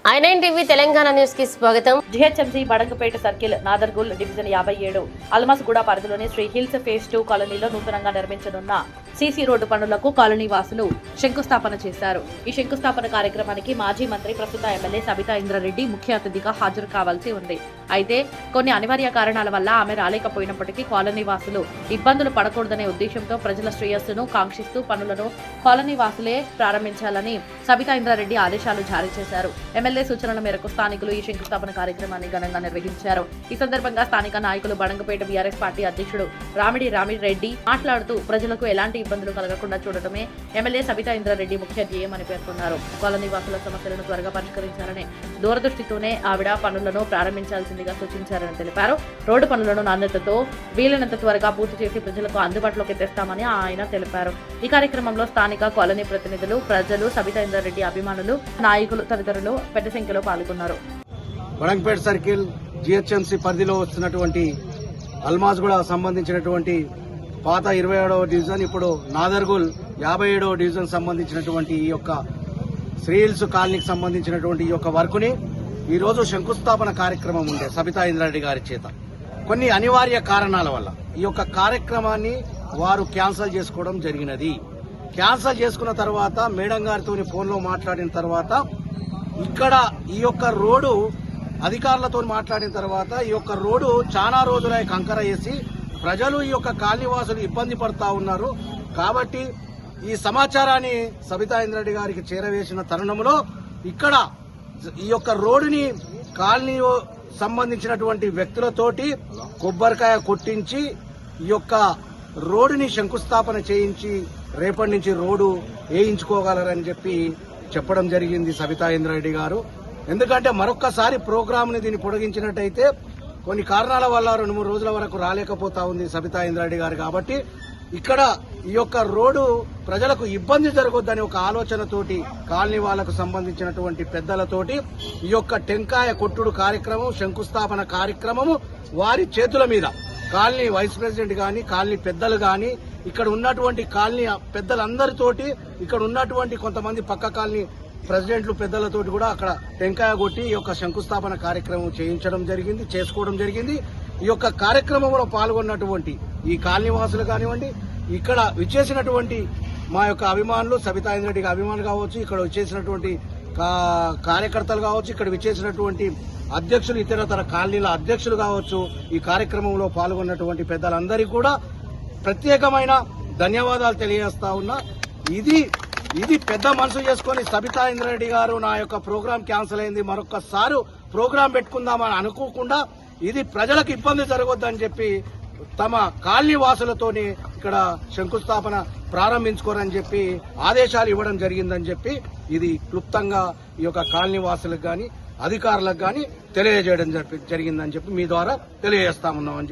I9 TV Telangana news కి స్వాగతం. GHMC Badangpet circle Nadargul division 57 Almasguda పరిధిలోని శ్రీ హిల్స్ ఫేజ్ 2 కాలనీలో నూతనంగా నిర్మించనున్న సీసీ రోడ్డు పనులకు కాలనీ వాసులు శంకుస్థాపన చేశారు. ఈ శంకుస్థాపన కార్యక్రమానికి మాజీ మంత్రి ప్రస్తుత ఎమ్మెల్యే సబితా ఇంద్రారెడ్డి ముఖ్య అతిథిగా హాజరు కావాల్సి ఉంది. అయితే కొన్ని అనివార్య కారణాల వల్ల ఆమె రాలేకపోయినప్పటికీ కాలనీ వాసులు ఇబ్బందులు పడకూడదనే ఉద్దేశంతో ప్రజల శ్రేయస్సును కాంక్షిస్తూ పనులను కాలనీ వాసులే ప్రారంభించాలని సబితా ఇంద్రారెడ్డి ఆదేశాలు జారీ చేశారు. ఎమ్మెల్యే సూచనల మేరకు స్థానికులు ఈ శంకుస్థాపన కార్యక్రమాన్ని ఘనంగా నిర్వహించారు. ఈ సందర్భంగా స్థానిక నాయకులు బడంగపేట బీఆర్ఎస్ పార్టీ అధ్యక్షుడు రామిరెడ్డి మాట్లాడుతూ ప్రజలకు ఎలాంటి ఇబ్బందులు కలగకుండా చూడటమే ఎమ్మెల్యే సబితా ఇంద్రారెడ్డి ముఖ్య ధ్యేయమని పేర్కొన్నారు. కాలనీ వాసుల సమస్యలను త్వరగా పరిష్కరించాలని దూరదృష్టితోనే ఆవిడ పనులను ప్రారంభించాల్సిందిగా సూచించారని తెలిపారు. రోడ్డు పనులను నాణ్యతతో వీలైనంత త్వరగా పూర్తి చేసి ప్రజలకు అందుబాటులోకి తెస్తామని ఆయన తెలిపారు. ఈ కార్యక్రమంలో స్థానిక కాలనీ ప్రతినిధులు, ప్రజలు, సబితా ఇంద్రారెడ్డి అభిమానులు, నాయకులు తదితరులు పెద్ద సంఖ్యలో పాల్గొన్నారు. బడంగపేట సర్కిల్ జిహెచ్ఎంసీ పరిధిలో వస్తున్నటువంటి అల్మాస్గూడ సంబంధించినటువంటి పాత 27వ డివిజన్, ఇప్పుడు నాదర్గుల్ 57వ డివిజన్ సంబంధించినటువంటి ఈ యొక్క శ్రీ హిల్స్ కాలనీకి సంబంధించినటువంటి ఈ యొక్క వర్కుని ఈ రోజు శంకుస్థాపన కార్యక్రమం ఉండే సబితా ఇంద్రారెడ్డి గారి చేత కొన్ని అనివార్య కారణాల వల్ల ఈ యొక్క కార్యక్రమాన్ని వారు క్యాన్సల్ చేసుకోవడం జరిగినది. క్యాన్సల్ చేసుకున్న తర్వాత మేడం గారితో ఫోన్లో మాట్లాడిన తర్వాత ఇక్కడ ఈ యొక్క రోడ్డు అధికారులతో మాట్లాడిన తర్వాత ఈ యొక్క రోడ్డు చాలా రోజులై కంకర వేసి ప్రజలు ఈ యొక్క కాలనీవాసులు ఇబ్బంది పడతా ఉన్నారు. కాబట్టి ఈ సమాచారాన్ని సబితా ఇంద్రారెడ్డి గారికి చేరవేసిన తరుణంలో ఇక్కడ ఈ యొక్క రోడ్డుని కాలనీ సంబంధించినటువంటి వ్యక్తులతోటి కొబ్బరికాయ కొట్టించి ఈ యొక్క రోడ్డుని శంకుస్థాపన చేయించి రేపటి నుంచి రోడ్డు వేయించుకోగలరని చెప్పడం జరిగింది సబితా ఇంద్రారెడ్డి గారు. ఎందుకంటే మరొక్కసారి ప్రోగ్రాంని దీన్ని పొడిగించినట్టయితే కొన్ని కారణాల వల్ల 2-3 రోజుల వరకు రాలేకపోతా ఉంది సబితా ఇంద్రారెడ్డి గారు. కాబట్టి ఇక్కడ ఈ యొక్క రోడ్డు ప్రజలకు ఇబ్బంది జరగొద్దని ఒక ఆలోచనతోటి కాలనీ వాళ్లకు సంబంధించినటువంటి పెద్దలతోటి ఈ యొక్క టెంకాయ కొట్టుడు కార్యక్రమం, శంకుస్థాపన కార్యక్రమము వారి చేతుల మీద కాలనీ వైస్ ప్రెసిడెంట్ గాని, కాలనీ పెద్దలు గాని, ఇక్కడ ఉన్నటువంటి కాలనీ పెద్దలందరితోటి, ఇక్కడ ఉన్నటువంటి కొంతమంది పక్క కాలనీ ప్రెసిడెంట్లు పెద్దలతోటి కూడా అక్కడ టెంకాయ కొట్టి ఈ యొక్క శంకుస్థాపన కార్యక్రమం చేసుకోవడం జరిగింది. ఈ యొక్క కార్యక్రమంలో పాల్గొన్నటువంటి ఈ కాలనీ వాసులు కానివ్వండి, ఇక్కడ విచ్చేసినటువంటి మా యొక్క అభిమానులు, సబితా ఇంద్రారెడ్డికి అభిమానులు కావచ్చు, ఇక్కడ విచ్చేసినటువంటి కార్యకర్తలు కావచ్చు, ఇక్కడ విచ్చేసినటువంటి అధ్యక్షులు, ఇతరతర కాలనీల అధ్యక్షులు కావచ్చు, ఈ కార్యక్రమంలో పాల్గొన్నటువంటి పెద్దలందరికీ కూడా ప్రత్యేకమైన ధన్యవాదాలు తెలియజేస్తా ఉన్నా. ఇది పెద్ద మనసు చేసుకుని సబితా ఇంద్రారెడ్డి గారు నా యొక్క ప్రోగ్రాం క్యాన్సిల్ అయింది, మరొకసారి ప్రోగ్రాం పెట్టుకుందామని అనుకోకుండా ఇది ప్రజలకు ఇబ్బంది జరగొద్దని చెప్పి తమ కాలనీ వాసులతోని ఇక్కడ శంకుస్థాపన ప్రారంభించుకోరని చెప్పి ఆదేశాలు ఇవ్వడం జరిగిందని చెప్పి ఇది క్లుప్తంగా ఈ యొక్క కాలనీ వాసులకు గాని, అధికారులకు గాని తెలియజేయడం జరిగిందని చెప్పి మీ ద్వారా తెలియజేస్తా ఉన్నామని